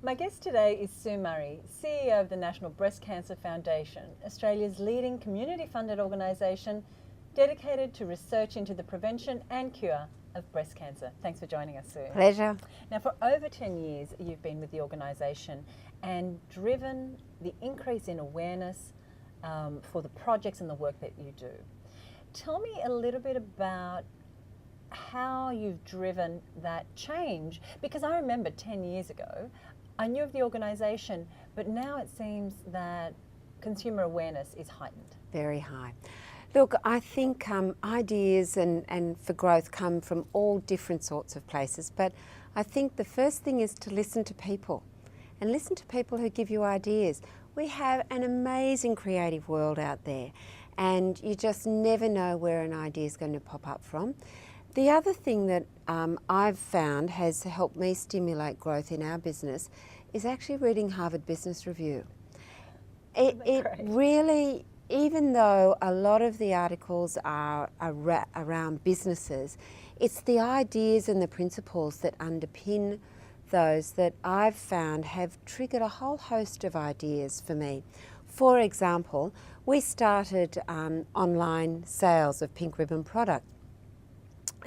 My guest today is Sue Murray, CEO of the National Breast Cancer Foundation, Australia's leading community-funded organisation dedicated to research into the prevention and cure of breast cancer. Thanks for joining us, Sue. Pleasure. Now, for over 10 years, you've been with the organisation and driven the increase in awareness for the projects and the work that you do. Tell me a little bit about how you've driven that change, because I remember 10 years ago, I knew of the organisation, but now it seems that consumer awareness is heightened. Very high. Look, I think ideas and for growth come from all different sorts of places, but I think the first thing is to listen to people and listen to people who give you ideas. We have an amazing creative world out there and you just never know where an idea is going to pop up from. The other thing that I've found has helped me stimulate growth in our business is actually reading Harvard Business Review. It really, even though a lot of the articles are around businesses, it's the ideas and the principles that underpin those that I've found have triggered a whole host of ideas for me. For example, we started online sales of pink ribbon product.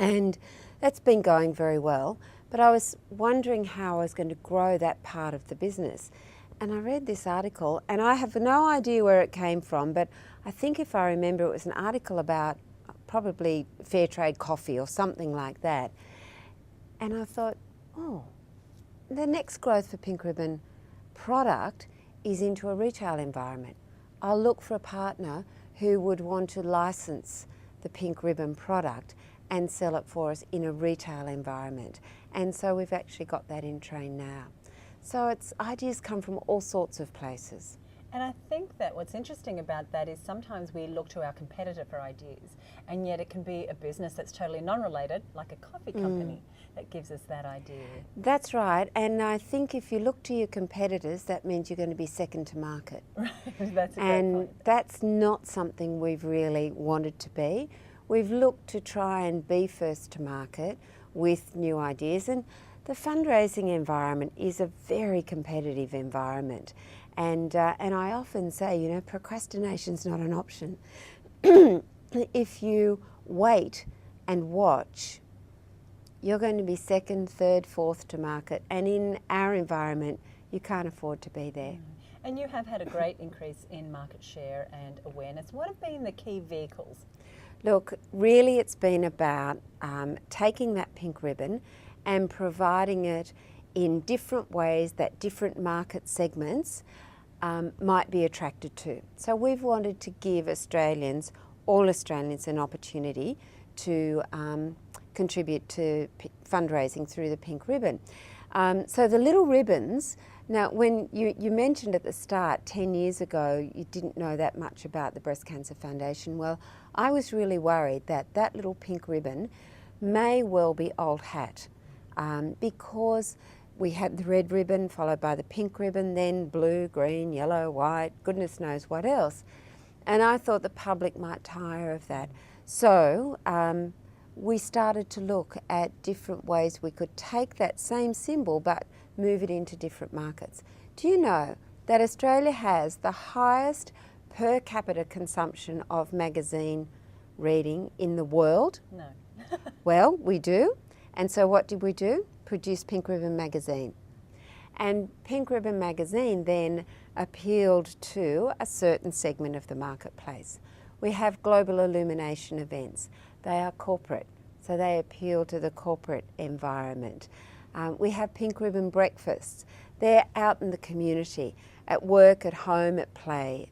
And that's been going very well, but I was wondering how I was going to grow that part of the business. And I read this article, and I have no idea where it came from, but I think if I remember, it was an article about probably fair trade coffee or something like that. And I thought, oh, the next growth for pink ribbon product is into a retail environment. I'll look for a partner who would want to license the pink ribbon product and sell it for us in a retail environment. And so we've actually got that in train now. So ideas come from all sorts of places. And I think that what's interesting about that is sometimes we look to our competitor for ideas, and yet it can be a business that's totally non-related, like a coffee company, that gives us that idea. That's right, and I think if you look to your competitors, that means you're going to be second to market. That's a great point. That's not something we've really wanted to be. We've looked to try and be first to market with new ideas, and the fundraising environment is a very competitive environment. And I often say, you know, procrastination's not an option. If you wait and watch, you're going to be second, third, fourth to market. And in our environment, you can't afford to be there. And you have had a great increase in market share and awareness. What have been the key vehicles? Look, really it's been about taking that pink ribbon and providing it in different ways that different market segments might be attracted to. So we've wanted to give Australians, all Australians, an opportunity to contribute to fundraising through the pink ribbon. So the little ribbons, now when you mentioned at the start 10 years ago you didn't know that much about the Breast Cancer Foundation. Well, I was really worried that that little pink ribbon may well be old hat because we had the red ribbon followed by the pink ribbon, then blue, green, yellow, white, goodness knows what else. And I thought the public might tire of that. So we started to look at different ways we could take that same symbol but move it into different markets. Do you know that Australia has the highest per capita consumption of magazine reading in the world? No. Well, we do. And so what did we do? Produce Pink Ribbon magazine. And Pink Ribbon magazine then appealed to a certain segment of the marketplace. We have global illumination events. They are corporate, so they appeal to the corporate environment. We have Pink Ribbon breakfasts. They're out in the community, at work, at home, at play.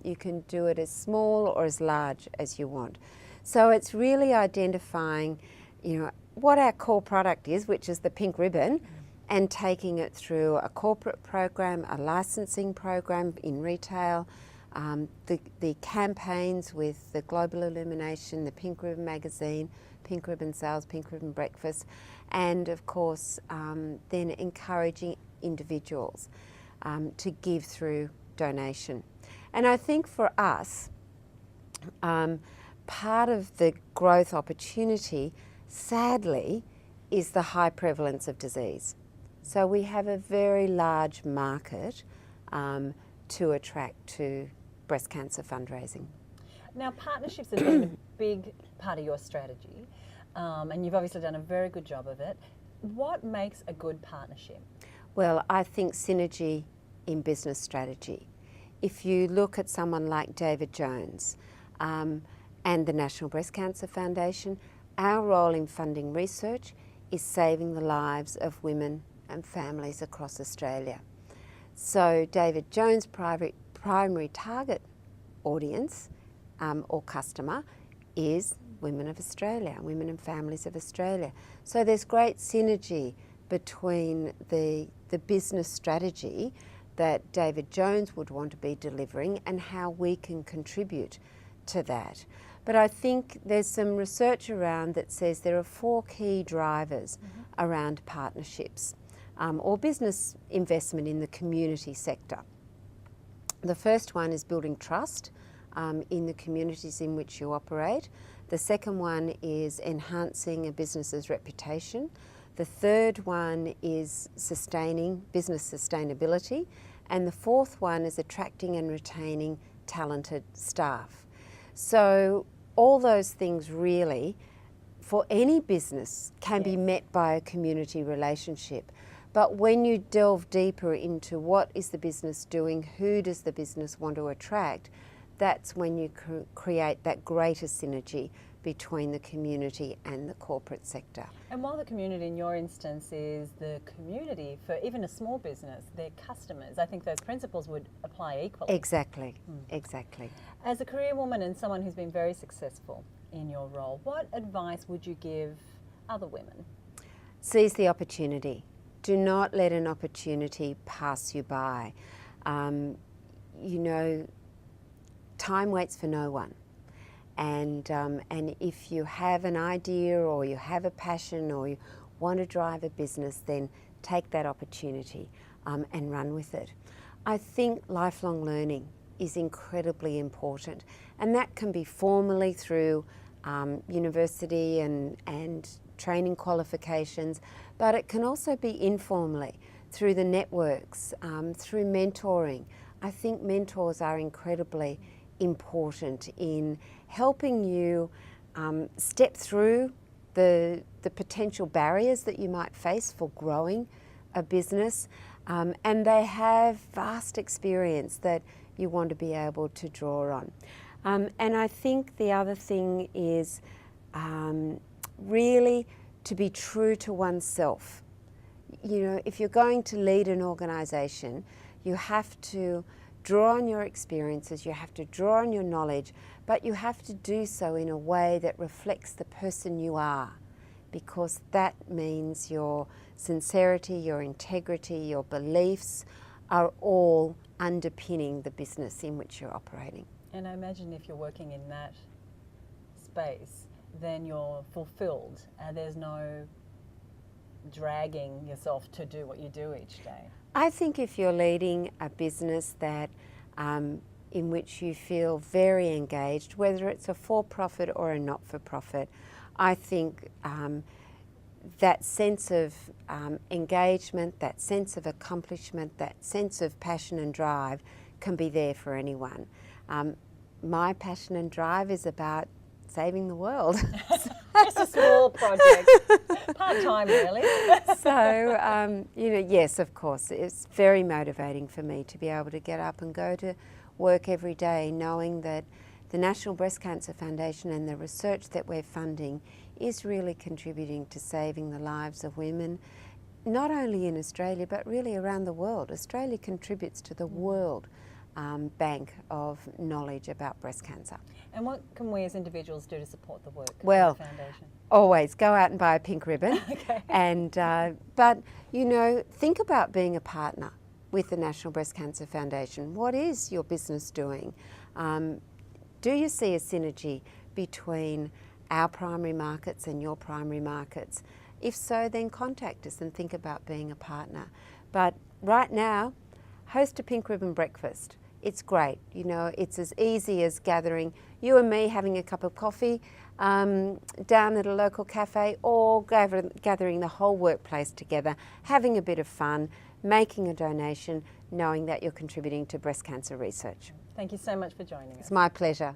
You can do it as small or as large as you want. So it's really identifying, you know, what our core product is, which is the pink ribbon, and taking it through a corporate program, a licensing program in retail, the campaigns with the global illumination, the Pink Ribbon magazine, Pink Ribbon sales, Pink Ribbon breakfast, and of course then encouraging individuals to give through donation. And I think for us, part of the growth opportunity, sadly, is the high prevalence of disease. So we have a very large market to attract to breast cancer fundraising. Now, partnerships have been a big part of your strategy, and you've obviously done a very good job of it. What makes a good partnership? Well, I think synergy in business strategy. If you look at someone like David Jones and the National Breast Cancer Foundation, our role in funding research is saving the lives of women and families across Australia. So David Jones' primary target audience or customer is women of Australia, women and families of Australia. So there's great synergy between the business strategy that David Jones would want to be delivering and how we can contribute to that. But I think there's some research around that says there are 4 key drivers around partnerships or business investment in the community sector. The first one is building trust in the communities in which you operate. The second one is enhancing a business's reputation. The third one is sustaining business sustainability. And the fourth one is attracting and retaining talented staff. So all those things really, for any business, can be met by a community relationship. But when you delve deeper into what is the business doing, who does the business want to attract, that's when you create that greater synergy between the community and the corporate sector. And while the community in your instance is the community for even a small business, their customers, I think those principles would apply equally. Exactly, exactly. As a career woman and someone who's been very successful in your role, what advice would you give other women? Seize the opportunity. Do not let an opportunity pass you by. You know, time waits for no one. And if you have an idea or you have a passion or you want to drive a business, then take that opportunity and run with it. I think lifelong learning is incredibly important, and that can be formally through university and training qualifications, but it can also be informally through the networks, through mentoring. I think mentors are incredibly important in helping you step through the potential barriers that you might face for growing a business, and they have vast experience that you want to be able to draw on. And I think the other thing is really to be true to oneself. You know, if you're going to lead an organisation, you have to draw on your experiences, you have to draw on your knowledge, but you have to do so in a way that reflects the person you are, because that means your sincerity, your integrity, your beliefs are all underpinning the business in which you're operating. And I imagine if you're working in that space, then you're fulfilled and there's no dragging yourself to do what you do each day. I think if you're leading a business that in which you feel very engaged, whether it's a for-profit or a not-for-profit, I think that sense of engagement, that sense of accomplishment, that sense of passion and drive can be there for anyone. My passion and drive is about saving the world. Just a small project, part-time really. So, you know, yes, of course, it's very motivating for me to be able to get up and go to work every day knowing that the National Breast Cancer Foundation and the research that we're funding is really contributing to saving the lives of women, not only in Australia but really around the world. Australia contributes to the world bank of knowledge about breast cancer. And what can we as individuals do to support the work Well, of the foundation? Always go out and buy a pink ribbon. Okay. And but you know, think about being a partner with the National Breast Cancer Foundation. What is your business doing? Do you see a synergy between our primary markets and your primary markets? If so, then contact us and think about being a partner. But right now, host a pink ribbon breakfast. It's great. You know, it's as easy as gathering you and me having a cup of coffee down at a local cafe, or gathering the whole workplace together, having a bit of fun, making a donation, knowing that you're contributing to breast cancer research. Thank you so much for joining us. It's my pleasure.